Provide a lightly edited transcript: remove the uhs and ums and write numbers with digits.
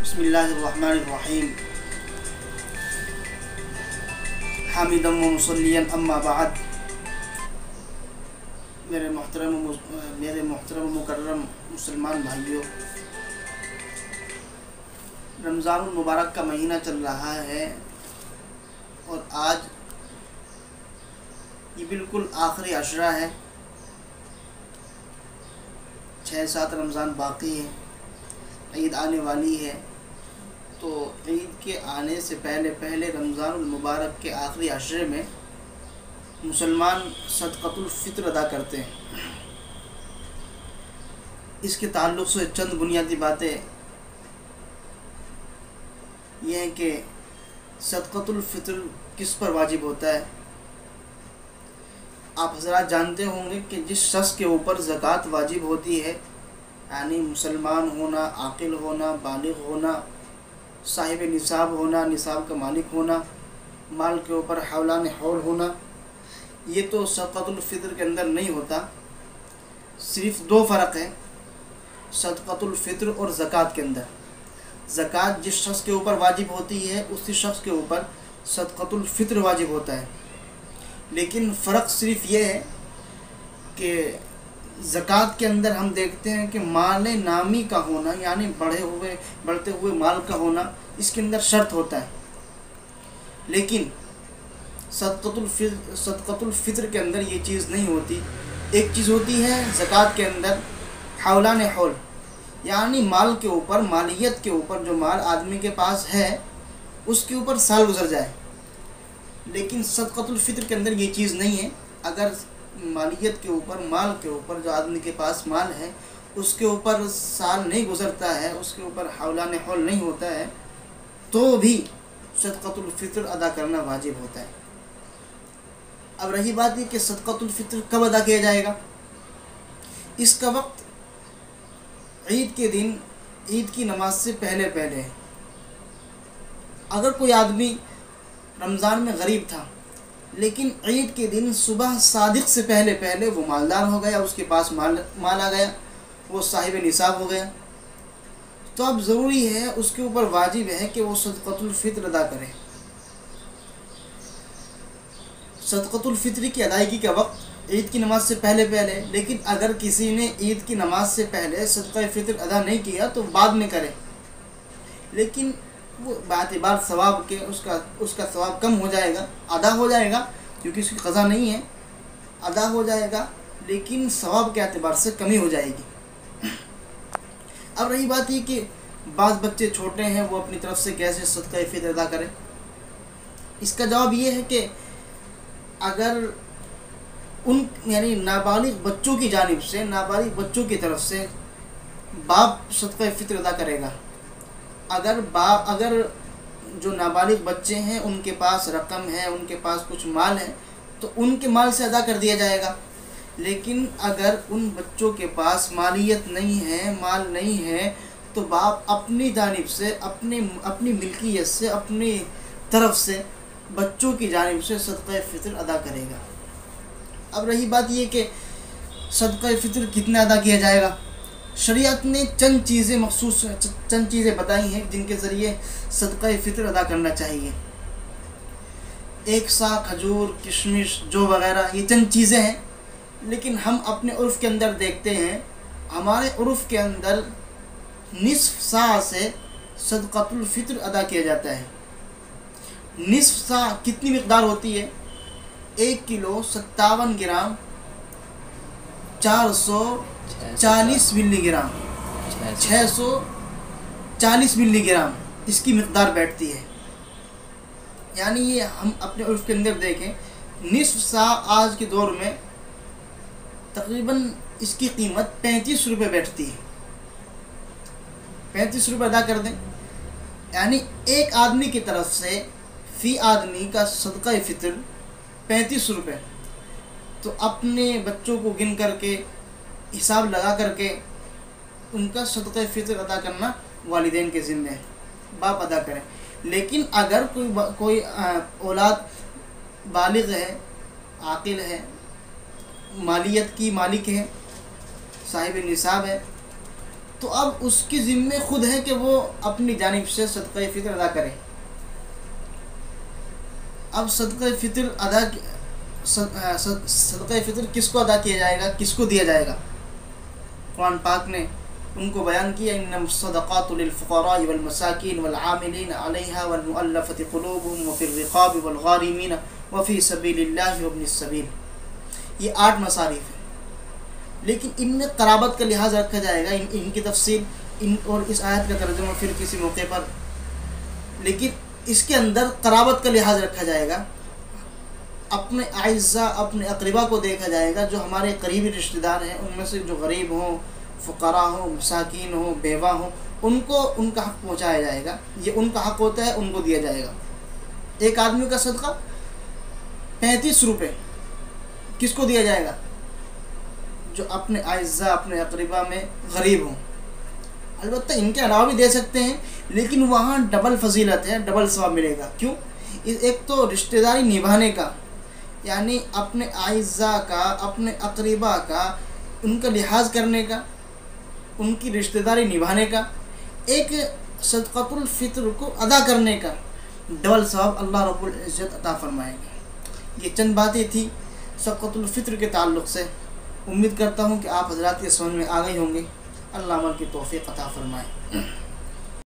बिस्मिल्लाहिर्रहमानिर्रहीम। हामिदम व मुसल्लियन अम्मा बाद। मेरे मोहतरम मुकर्रम मुसलमान भाइयों, रमज़ानुल मुबारक का महीना चल रहा है और आज ये बिल्कुल आखिरी अशरा है। 6-7 रमज़ान बाकी है, ईद आने वाली है। तो ईद के आने से पहले रमज़ानुल मुबारक के आखिरी अशरे में मुसलमान सदक़तुल फ़ित्र अदा करते हैं। इसके ताल्लुक़ से चंद बुनियादी बातें यह हैं कि सदक़तुल फ़ित्र किस पर वाजिब होता है। आप हज़रात जानते होंगे कि जिस शख्स के ऊपर ज़कात वाजिब होती है, यानी मुसलमान होना, आकिल होना, बालिग़ होना, साहिब निसाब होना, निसाब का मालिक होना, माल के ऊपर हौलान हौल होना, ये तो सदक़तुल फ़ित्र के अंदर नहीं होता। सिर्फ़ 2 फ़र्क है सदक़तुल फ़ित्र और ज़कात के अंदर। ज़कात जिस शख्स के ऊपर वाजिब होती है, उसी शख्स के ऊपर सदक़तुल फ़ित्र वाजिब होता है। लेकिन फ़र्क सिर्फ़ ये है कि ज़कात के अंदर हम देखते हैं कि माल नामी का होना, यानी बढ़ते हुए माल का होना, इसके अंदर शर्त होता है। लेकिन सदक़तुल फ़ित्र के अंदर ये चीज़ नहीं होती। एक चीज़ होती है ज़कात के अंदर हौलान हौल, यानी माल के ऊपर, मालियत के ऊपर, जो माल आदमी के पास है उसके ऊपर साल गुजर जाए। लेकिन सदक़तुल फ़ित्र के अंदर ये चीज़ नहीं है। अगर मालियत के ऊपर, माल के ऊपर, जो आदमी के पास माल है उसके ऊपर साल नहीं गुज़रता है, उसके ऊपर हौलान हौल नहीं होता है, तो भी सदक़तुल फ़ित्र अदा करना वाजिब होता है। अब रही बात ये कि सदक़तुल फ़ित्र कब अदा किया जाएगा। इसका वक्त ईद के दिन, ईद की नमाज से पहले। अगर कोई आदमी रमज़ान में गरीब था, लेकिन ईद के दिन सुबह सादिक से पहले वो मालदार हो गया, उसके पास माल आ गया, वो साहिब निसाब हो गया, तो अब ज़रूरी है, उसके ऊपर वाजिब है कि वो सदक़तुल फ़ित्र अदा करे। सदक़तुल फ़ित्र की अदायगी का वक्त ईद की नमाज से पहले। लेकिन अगर किसी ने ईद की नमाज से पहले सदक़ा फ़ित्र अदा नहीं किया तो बाद में करे। लेकिन वो बातिबार सवाब के उसका सवाब कम हो जाएगा, अदा हो जाएगा, क्योंकि उसकी क़ज़ा नहीं है, अदा हो जाएगा, लेकिन सवाब के एतबार से कमी हो जाएगी। अब रही बात ये कि बाज़ बच्चे छोटे हैं, वो अपनी तरफ से कैसे सदक़ा फ़ित्र अदा करें। इसका जवाब ये है कि अगर यानी नाबालिग बच्चों की जानिब से, नाबालिग बच्चों की तरफ से बाप सदक़ा फ़ित्र अदा करेगा। अगर जो नाबालिग बच्चे हैं उनके पास रकम है, उनके पास कुछ माल है, तो उनके माल से अदा कर दिया जाएगा। लेकिन अगर उन बच्चों के पास मालियत नहीं है, माल नहीं है, तो बाप अपनी जानिब से, अपनी मिल्कियत से, अपनी तरफ से बच्चों की जानिब से सदक़ा फ़ित्र अदा करेगा। अब रही बात ये कि सदक़ा फ़ित्र कितना अदा किया जाएगा। शरीयत ने चंद चीज़ें बताई हैं जिनके ज़रिए सदक़ा फ़ित्र अदा करना चाहिए। 1 सा खजूर, किशमिश, जो वग़ैरह, ये चंद चीज़ें हैं। लेकिन हम अपने उर्फ़ के अंदर देखते हैं, हमारे उर्फ़ के अंदर निस्फ़ सा से सदक़तुल फ़ित्र अदा किया जाता है। निस्फ़ सा कितनी मिक़दार होती है? 1 किलो 57 ग्राम 440 मिलीग्राम, 640 मिलीग्राम इसकी मिक़दार बैठती है। यानी ये हम अपने उर्फ़ के अंदर देखें, निस्फ़ सा आज के दौर में तकरीबन इसकी कीमत 35 रुपये बैठती है। 35 रुपये अदा कर दें, यानी एक आदमी की तरफ से फ़ी आदमी का सदक़ा फ़ित्र 35 रुपये। तो अपने बच्चों को गिन करके, हिसाब लगा करके उनका सदक़ा फ़ित्र अदा करना वालिदैन के ज़िम्मे है, बाप अदा करें। लेकिन अगर कोई औलाद बालिग़ है, आकिल है, मालियत की मालिक है, साहिब निसाब है, तो अब उसकी ज़िम्मे खुद है कि वो अपनी जानिब से सदक़ा फ़ितर अदा करे। अब सदक़ा फ़ितर सदक़ा फ़ितर किसको अदा किया जाएगा, किसको दिया जाएगा? कुरान पाक ने उनको बयान किया, इन्नमस सदक़ातु लिल फ़ुक़राइ वल मसाकीन वल आमिलीन अलैहा वल मुअल्लफ़ति क़ुलूबुहुम व फ़िर रिक़ाबि वल गारिमीन व फ़ी सबीलिल्लाहि व इब्निस सबील। ये 8 मसारिफ़ है, लेकिन इनमें क़राबत का लिहाज रखा जाएगा। इनकी तफसील और इस आयत का तर्जुमा फिर किसी मौके पर, लेकिन इसके अंदर क़राबत का लिहाज रखा जाएगा। अपने आइज़ा, अपने अक़रिबा को देखा जाएगा, जो हमारे करीबी रिश्तेदार हैं, उनमें से जो गरीब हों, फ़ुक़रा हों, मसाकीन हों, बेवा हों, उनको उनका हक़ पहुँचाया जाएगा। ये उनका हक़ होता है, उनको दिया जाएगा। एक आदमी का सदका 35 रुपये किसको दिया जाएगा? जो अपने आइज़ा, अपने अक़रिबा में गरीब हों। अलबत्ता इनके अलावा भी दे सकते हैं, लेकिन वहाँ डबल फजीलत है, डबल सवाब मिलेगा। क्यों? एक तो रिश्तेदारी निभाने का, यानी अपने आइज़ा का, अपने अक़रिबा का, उनका लिहाज करने का, उनकी रिश्तेदारी निभाने का, एक सदक़ातुल फ़ितर को अदा करने का डबल सवाब अल्लाह रब्बुल इज़्ज़त अता फरमाएंगे। ये चंद बातें थी सदक़ातुल फ़ितर के ताल्लुक़ से। उम्मीद करता हूँ कि आप हज़रात के समझ में आ गई होंगे। अल्लाह अमल की तौफ़ीक़ अता फ़रमाए।